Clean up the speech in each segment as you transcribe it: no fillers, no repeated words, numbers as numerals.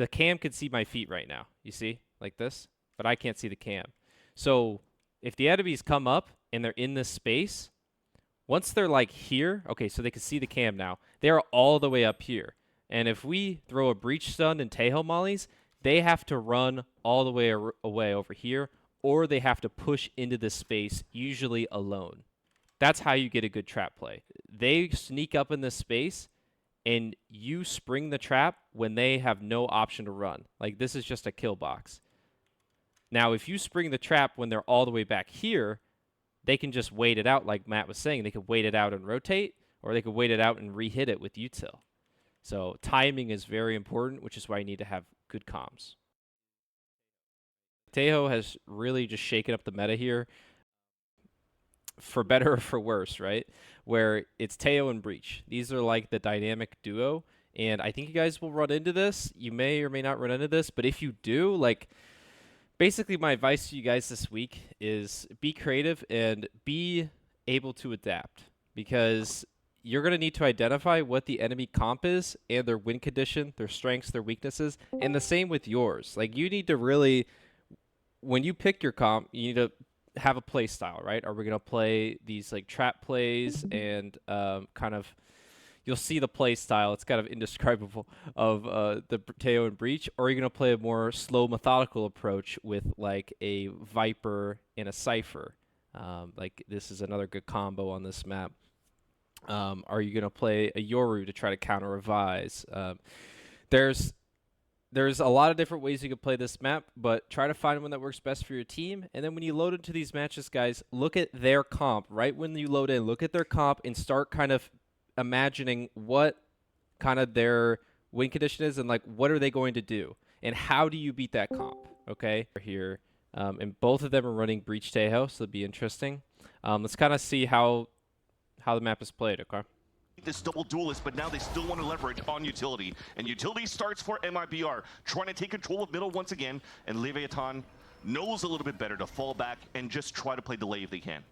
the cam can see my feet right now. You see? Like this? But I can't see the cam. So if the enemies come up and they're in this space, once they're like here, okay, so they can see the cam now. They're all the way up here. And if we throw a breach stun and Tejo mollies, they have to run all the way away over here, or they have to push into this space, usually alone. That's how you get a good trap play. They sneak up in this space, and you spring the trap when they have no option to run. Like, this is just a kill box. Now, if you spring the trap when they're all the way back here, they can just wait it out, like Matt was saying. They could wait it out and rotate, or they could wait it out and re-hit it with util. So timing is very important, which is why you need to have good comms. Tejo has really just shaken up the meta here, for better or for worse, right? Where it's Tejo and Breach. These are like the dynamic duo, and I think you guys will run into this. You may or may not run into this, but if you do, like, basically my advice to you guys this week is be creative and be able to adapt, because you're going to need to identify what the enemy comp is and their win condition, their strengths, their weaknesses, and the same with yours. Like, you need to really, when you pick your comp, you need to have a play style, right? Are we going to play these like trap plays and kind of, you'll see the play style, it's kind of indescribable, of the Tejo and Breach, or are you going to play a more slow, methodical approach with like a Viper and a Cypher? Like, this is another good combo on this map. Are you going to play a Yoru to try to counter revise? There's a lot of different ways you can play this map, but try to find one that works best for your team. And then when you load into these matches, guys, look at their comp. Right when you load in, look at their comp and start kind of imagining what kind of their win condition is and like what are they going to do and how do you beat that comp. Okay, here, and both of them are running Breach Tejo, so it'll be interesting. Let's kind of see how the map is played. Okay. This double duelist, but now they still want to leverage on utility, and utility starts for MIBR, trying to take control of middle once again, and Leviathan knows a little bit better to fall back and just try to play delay if they can.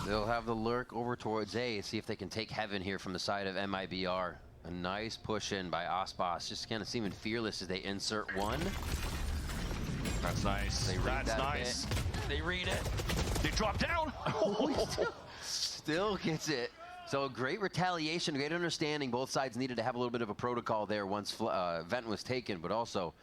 They'll have the lurk over towards A, see if they can take heaven here from the side of MIBR. A nice push in by Osbos, just kind of seeming fearless as they insert one. That's nice. They read That's that nice. They read it. They drop down. Still gets it. So great retaliation, great understanding. Both sides needed to have a little bit of a protocol there once Vent was taken, but also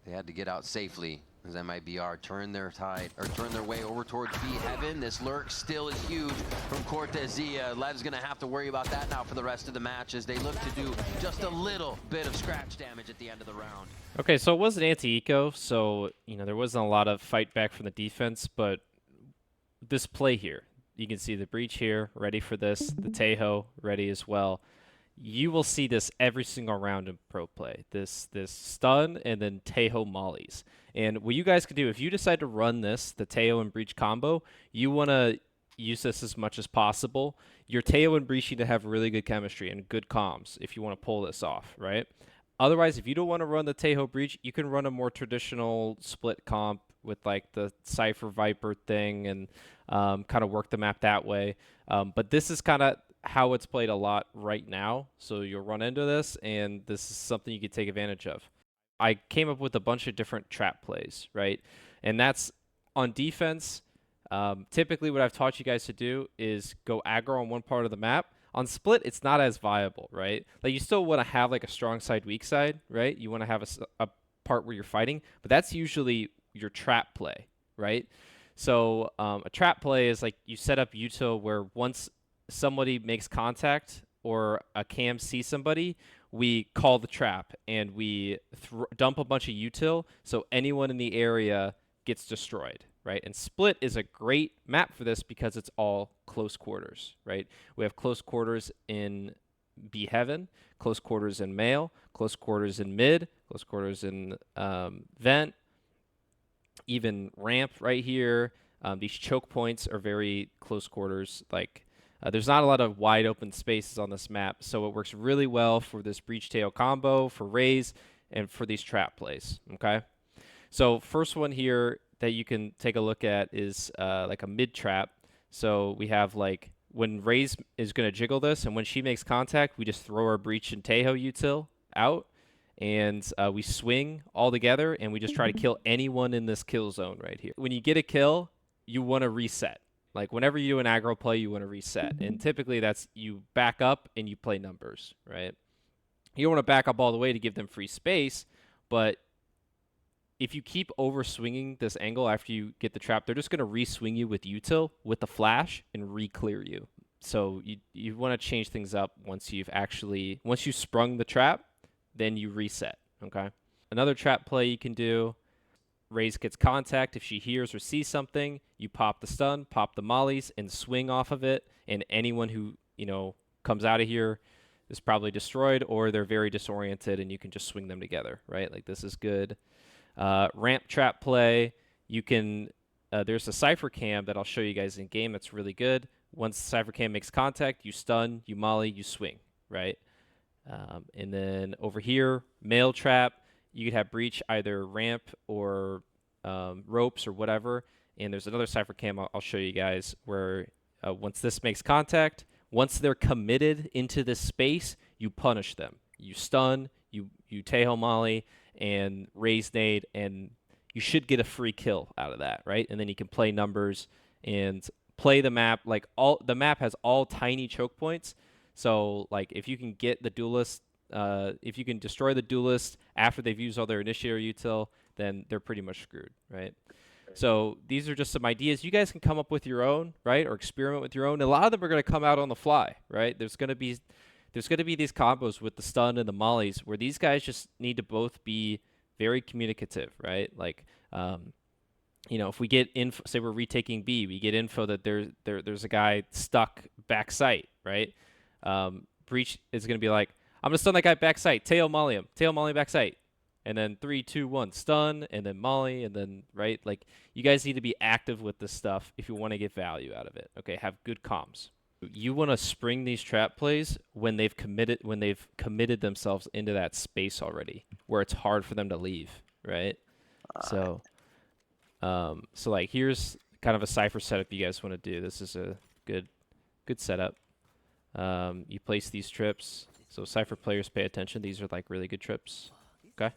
they had to get out safely as MIBR turn their tide, or turn their way over towards B heaven. This lurk still is huge from Cortezia. Lev's gonna have to worry about that now for the rest of the match as they look to do just a little bit of scratch damage at the end of the round. Okay, so it was an anti-eco, so, you know, there wasn't a lot of fight back from the defense, but this play here, you can see the Breach here, ready for this, the Tejo ready as well. You will see this every single round in pro play, this stun and then Tejo mollies. And what you guys can do, if you decide to run this, the Tejo and Breach combo, you want to use this as much as possible. Your Tejo and Breach need to have really good chemistry and good comms if you want to pull this off, right? Otherwise, if you don't want to run the Tejo Breach, you can run a more traditional split comp with like the Cypher Viper thing and kind of work the map that way. But this is kind of how it's played a lot right now. So you'll run into this, and this is something you can take advantage of. I came up with a bunch of different trap plays, right? And that's on defense. Typically what I've taught you guys to do is go aggro on one part of the map. On split, it's not as viable, right? Like, you still want to have like a strong side, weak side, right? You want to have a part where you're fighting, but that's usually your trap play, right? So a trap play is like you set up util where once somebody makes contact or a cam sees somebody, we call the trap and we dump a bunch of util so anyone in the area gets destroyed, right? And split is a great map for this because it's all close quarters, right? We have close quarters in B heaven, close quarters in male, close quarters in mid, close quarters in vent, even ramp right here. These choke points are very close quarters. Like, there's not a lot of wide open spaces on this map, so it works really well for this Breach Tejo combo, for Raze, and for these trap plays, okay? So first one here that you can take a look at is like a mid trap. So we have like when Raze is going to jiggle this, and when she makes contact, we just throw our Breach and Tejo util out, and we swing all together, and we just try to kill anyone in this kill zone right here. When you get a kill, you want to reset. Like, whenever you do an aggro play, you want to reset. And typically that's you back up and you play numbers, right? You don't want to back up all the way to give them free space, but if you keep over swinging this angle after you get the trap, they're just going to re-swing you with util, with the flash, and re-clear you. So you want to change things up once you've sprung the trap, then you reset, okay? Another trap play you can do, Raze gets contact. If she hears or sees something, you pop the stun, pop the mollies, and swing off of it. And anyone who, comes out of here is probably destroyed, or they're very disoriented, and you can just swing them together, right? Like, this is good. Ramp trap play, you can, there's a Cypher cam that I'll show you guys in game that's really good. Once the Cypher cam makes contact, you stun, you molly, you swing, right? And then over here, mail trap, you could have breach either ramp or ropes or whatever. And there's another Cypher cam I'll show you guys where once this makes contact, once they're committed into this space, you punish them. You stun, you Tejo molly, and Raze nade, and you should get a free kill out of that, right? And then you can play numbers and play the map. Like, the map has all tiny choke points. So, like, if you can get the duelist, if you can destroy the duelist after they've used all their initiator util, then they're pretty much screwed, right? So these are just some ideas. You guys can come up with your own, right, or experiment with your own. A lot of them are going to come out on the fly, right? There's going to be these combos with the stun and the mollies where these guys just need to both be very communicative, right? Like, if we get info, say we're retaking B, we get info that there's a guy stuck back site, right? Breach is going to be like, I'm going to stun that guy back site, Tejo molly him, Tejo molly back site. And then 3, 2, 1, stun, and then molly, and then, right? Like, you guys need to be active with this stuff if you want to get value out of it. Okay, have good comms. You want to spring these trap plays when they've committed themselves into that space already, where it's hard for them to leave, right? So like, here's kind of a Cypher setup you guys want to do. This is a good setup. You place these trips. So Cypher players, pay attention. These are like really good trips. Okay.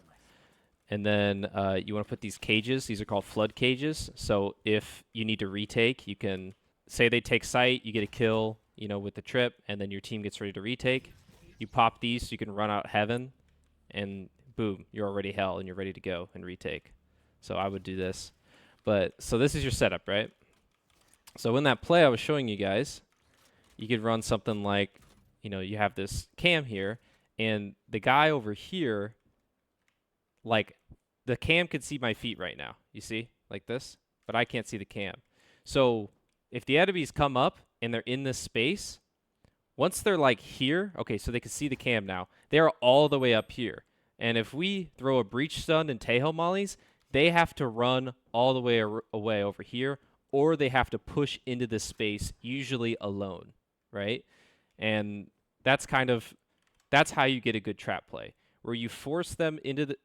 And then you want to put these cages. These are called flood cages. So if you need to retake, you can say they take site, you get a kill, with the trip, and then your team gets ready to retake. You pop these so you can run out heaven, and boom, you're already hell, and you're ready to go and retake. So I would do this. So this is your setup, right? So in that play I was showing you guys, you could run something like, you have this cam here, and the guy over here, like, the cam could see my feet right now. You see? Like this? But I can't see the cam. So if the enemies come up and they're in this space, once they're like here, okay, so they can see the cam now. They're all the way up here. And if we throw a breach stun and Tejo mollies, they have to run all the way away over here, or they have to push into this space, usually alone, right? And that's how you get a good trap play, where you force them into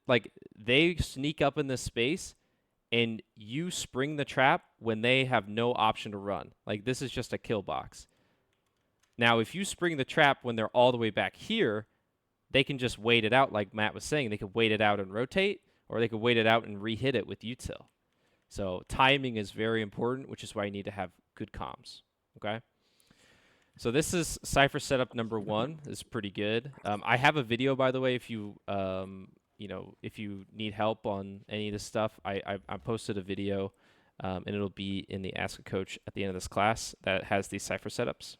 they sneak up in this space, and you spring the trap when they have no option to run. Like, this is just a kill box. Now, if you spring the trap when they're all the way back here, they can just wait it out, like Matt was saying. They could wait it out and rotate, or they could wait it out and re-hit it with util. So timing is very important, which is why you need to have good comms, okay? So this is Cypher setup number 1. It's pretty good. I have a video, by the way, if you if you need help on any of this stuff. I posted a video, and it'll be in the Ask a Coach at the end of this class that has these Cypher setups.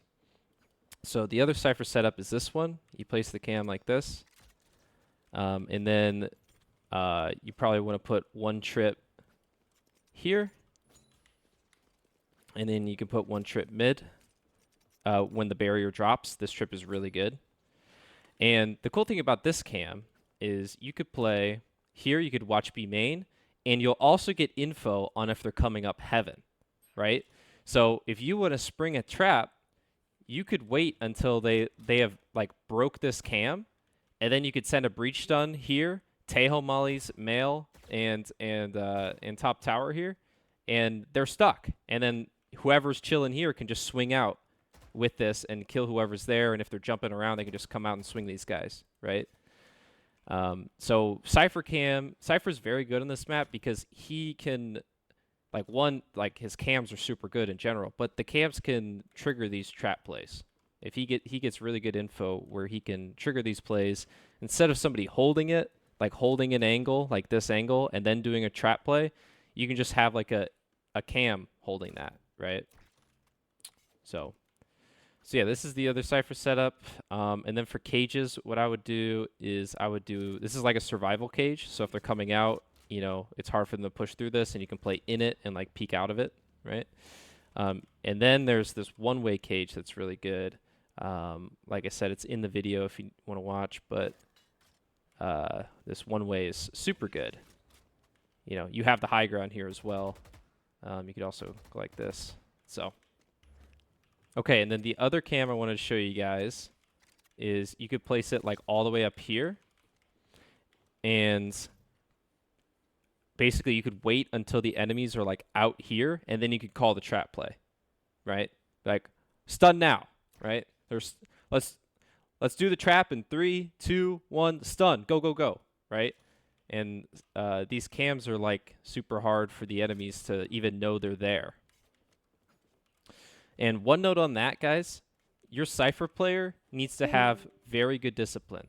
So the other Cypher setup is this one. You place the cam like this, and then you probably want to put one trip here, and then you can put one trip mid. When the barrier drops, this trip is really good. And the cool thing about this cam is you could play here, you could watch B main, and you'll also get info on if they're coming up heaven, right? So if you want to spring a trap, you could wait until they have like broke this cam, and then you could send a breach stun here, Tejo mollies, mail, and top tower here, and they're stuck. And then whoever's chilling here can just swing out with this and kill whoever's there. And if they're jumping around, they can just come out and swing these guys, right? So Cypher's very good on this map because he can, like his cams are super good in general, but the cams can trigger these trap plays. If he gets really good info where he can trigger these plays instead of somebody holding it, like holding an angle like this angle and then doing a trap play, you can just have like a cam holding that, right? So yeah, this is the other Cypher setup. And then for cages, what I would do is this is like a survival cage. So if they're coming out, you know, it's hard for them to push through this, and you can play in it and like peek out of it, right? And then there's this one-way cage that's really good. Like I said, it's in the video if you want to watch, but this one-way is super good. You know, you have the high ground here as well. You could also go like this. So, okay, and then the other cam I wanted to show you guys is you could place it like all the way up here, and basically you could wait until the enemies are like out here, and then you could call the trap play, right? Like stun now, right? Let's do the trap in 3, 2, 1, stun, go go go, right? And these cams are like super hard for the enemies to even know they're there. And one note on that, guys, your Cypher player needs to have very good discipline.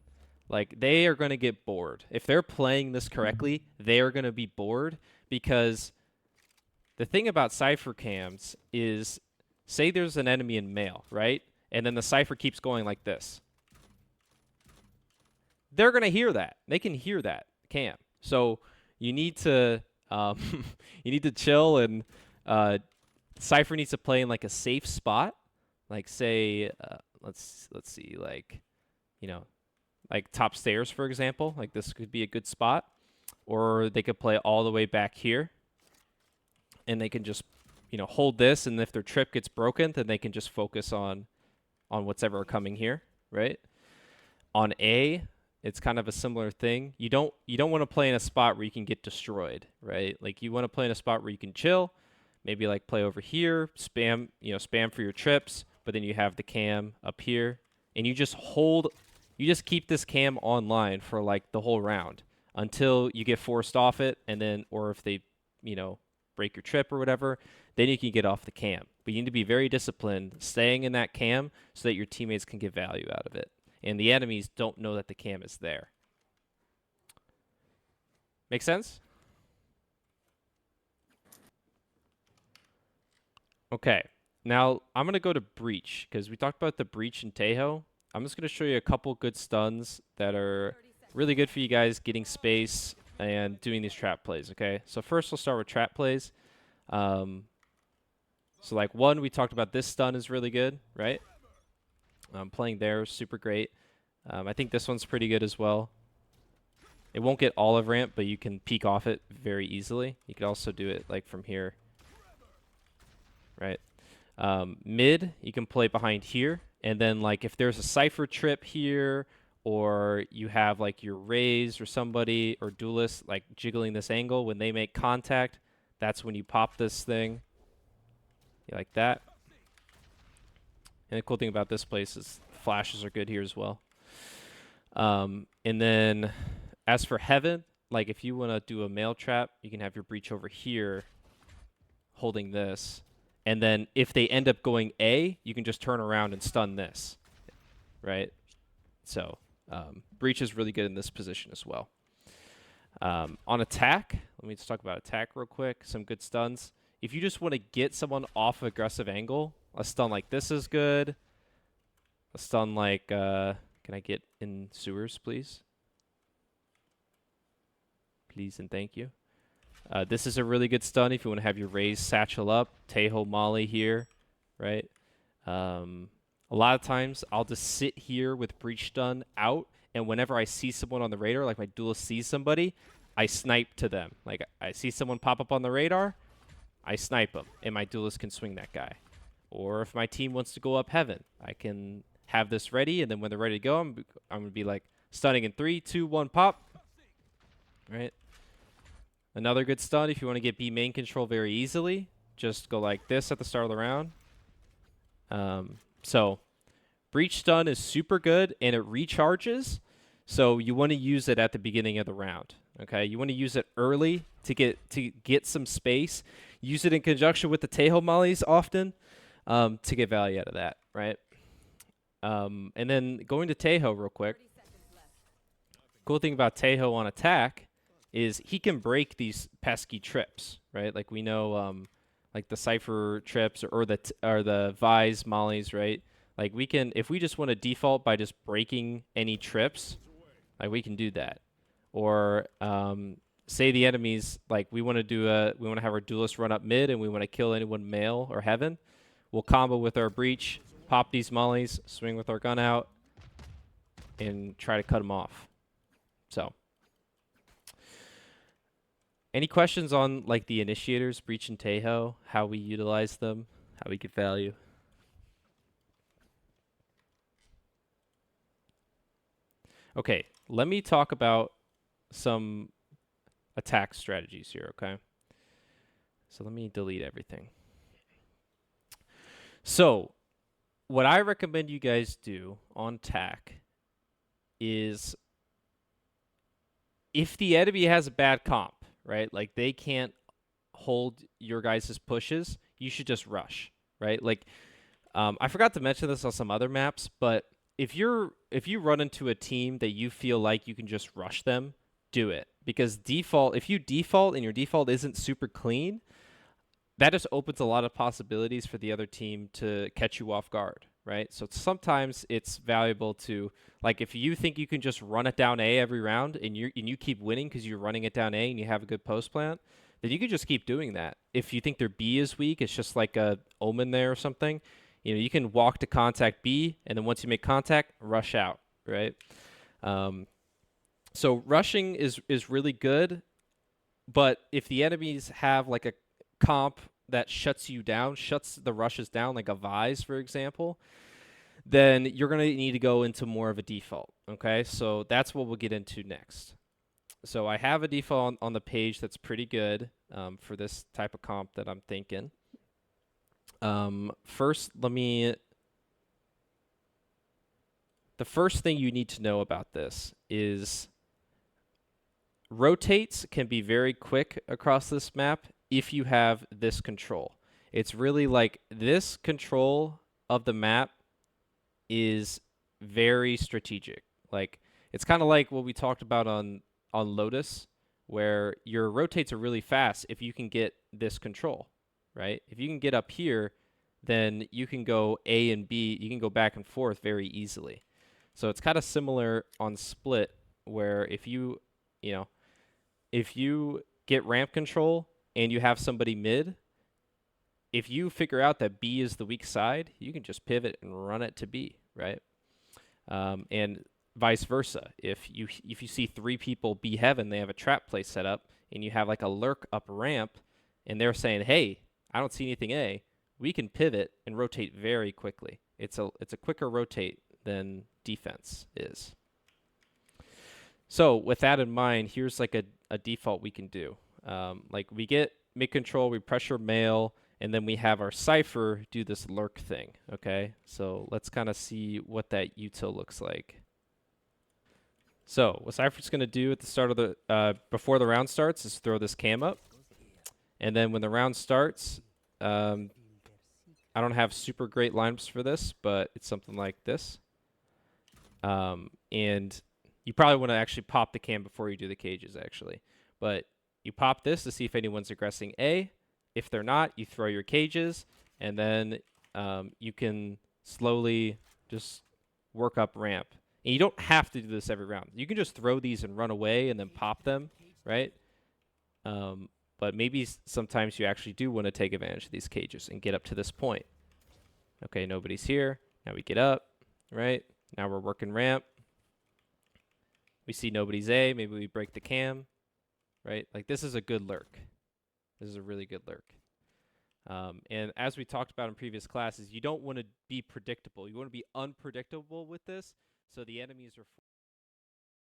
Like, they are going to get bored. If they're playing this correctly, they are going to be bored, because the thing about Cypher cams is, say there's an enemy in mail, right? And then the Cypher keeps going like this. They're going to hear that. They can hear that cam. So you need to you need to chill, and Cypher needs to play in like a safe spot. Like, say, let's see, like, you know, like top stairs, for example. Like, this could be a good spot. Or they could play all the way back here, and they can just, you know, hold this, and if their trip gets broken, then they can just focus on what's ever coming here, right? On A, it's kind of a similar thing. You don't want to play in a spot where you can get destroyed, right? Like, you want to play in a spot where you can chill, maybe like play over here, spam for your trips, but then you have the cam up here, and you just keep this cam online for like the whole round until you get forced off it, and then, or if they, you know, break your trip or whatever, then you can get off the cam. But you need to be very disciplined, staying in that cam so that your teammates can get value out of it, and the enemies don't know that the cam is there. Make sense? Okay, now I'm going to go to Breach, because we talked about the Breach and Tejo. I'm just going to show you a couple good stuns that are really good for you guys getting space and doing these trap plays, okay? So first we'll start with trap plays. So like one, we talked about this stun is really good, right? Playing there is super great. I think this one's pretty good as well. It won't get olive ramp, but you can peek off it very easily. You could also do it like from here, right? Mid, you can play behind here, and then like if there's a Cypher trip here, or you have like your Raze or somebody or Duelist like jiggling this angle, when they make contact, that's when you pop this thing. You like that. And the cool thing about this place is flashes are good here as well. And then as for Heaven, like if you want to do a mail trap, you can have your Breach over here holding this. And then if they end up going A, you can just turn around and stun this, right? So Breach is really good in this position as well. On attack, let me just talk about attack real quick. Some good stuns. If you just want to get someone off aggressive angle, a stun like this is good. A stun like, can I get in sewers, please? Please and thank you. This is a really good stun if you want to have your Raze satchel up. Tejo Molly here, right? A lot of times I'll just sit here with Breach stun out, and whenever I see someone on the radar, like my Duelist sees somebody, I snipe to them. Like I see someone pop up on the radar, I snipe them, and my Duelist can swing that guy. Or if my team wants to go up Heaven, I can have this ready, and then when they're ready to go, I'm going to be like stunning in 3, 2, 1, pop. Right? Another good stun if you want to get B main control very easily. Just go like this at the start of the round. So breach stun is super good and it recharges. So you want to use it at the beginning of the round. Okay, you want to use it early to get some space. Use it in conjunction with the Tejo mollies often to get value out of that, right? And then going to Tejo real quick. Cool thing about Tejo on attack is he can break these pesky trips, right? Like we know, like the Cypher trips or the Vise mollies, right? Like we can, if we just want to default by just breaking any trips, like we can do that. Or say the enemies, like we want to have our duelist run up mid and we want to kill anyone male or heaven. We'll combo with our breach, pop these mollies, swing with our gun out, and try to cut them off. So, any questions on like the initiators, breach and Tejo, how we utilize them, how we get value? Okay, let me talk about some attack strategies here, okay? So let me delete everything. So, what I recommend you guys do on attack is if the enemy has a bad comp, right? Like they can't hold your guys' pushes, you should just rush, right? Like I forgot to mention this on some other maps, but if you run into a team that you feel like you can just rush them, do it. Because if you default and your default isn't super clean, that just opens a lot of possibilities for the other team to catch you off guard, right? So sometimes it's valuable to, like, if you think you can just run it down A every round and you keep winning because you're running it down A and you have a good post plant, then you can just keep doing that. If you think their B is weak, it's just like a omen there or something. You know, you can walk to contact B, and then once you make contact, rush out, right? So rushing is really good, but if the enemies have like a comp that shuts you down, shuts the rushes down, like a Vise, for example, then you're going to need to go into more of a default, okay? So that's what we'll get into next. So I have a default on the page that's pretty good for this type of comp that I'm thinking. First, the first thing you need to know about this is rotates can be very quick across this map if you have this control. It's really like this control of the map is very strategic. Like it's kind of like what we talked about on Lotus, where your rotates are really fast if you can get this control, right? If you can get up here, then you can go A and B, you can go back and forth very easily. So it's kind of similar on split, where if you get ramp control and you have somebody mid, if you figure out that B is the weak side, you can just pivot and run it to B, right? And vice versa. If you see three people B heaven, they have a trap play set up, and you have like a lurk up ramp, and they're saying, "Hey, I don't see anything A," we can pivot and rotate very quickly. It's a quicker rotate than defense is. So with that in mind, here's like a default we can do. Like we get mid control, we pressure male, and then we have our Cypher do this lurk thing, okay? So let's kind of see what that util looks like. So what Cypher's going to do at the start of the, before the round starts is throw this cam up. And then when the round starts, I don't have super great lineups for this, but it's something like this. And you probably want to actually pop the cam before you do the cages, actually. But you pop this to see if anyone's aggressing A. If they're not, you throw your cages, and then you can slowly just work up ramp. And you don't have to do this every round. You can just throw these and run away and then pop them, right? But maybe sometimes you actually do want to take advantage of these cages and get up to this point. Okay, nobody's here. Now we get up, right? Now we're working ramp. We see nobody's A. Maybe we break the cam, right? Like this is a good lurk. This is a really good lurk. And as we talked about in previous classes, you don't want to be predictable. You want to be unpredictable with this, so the enemies are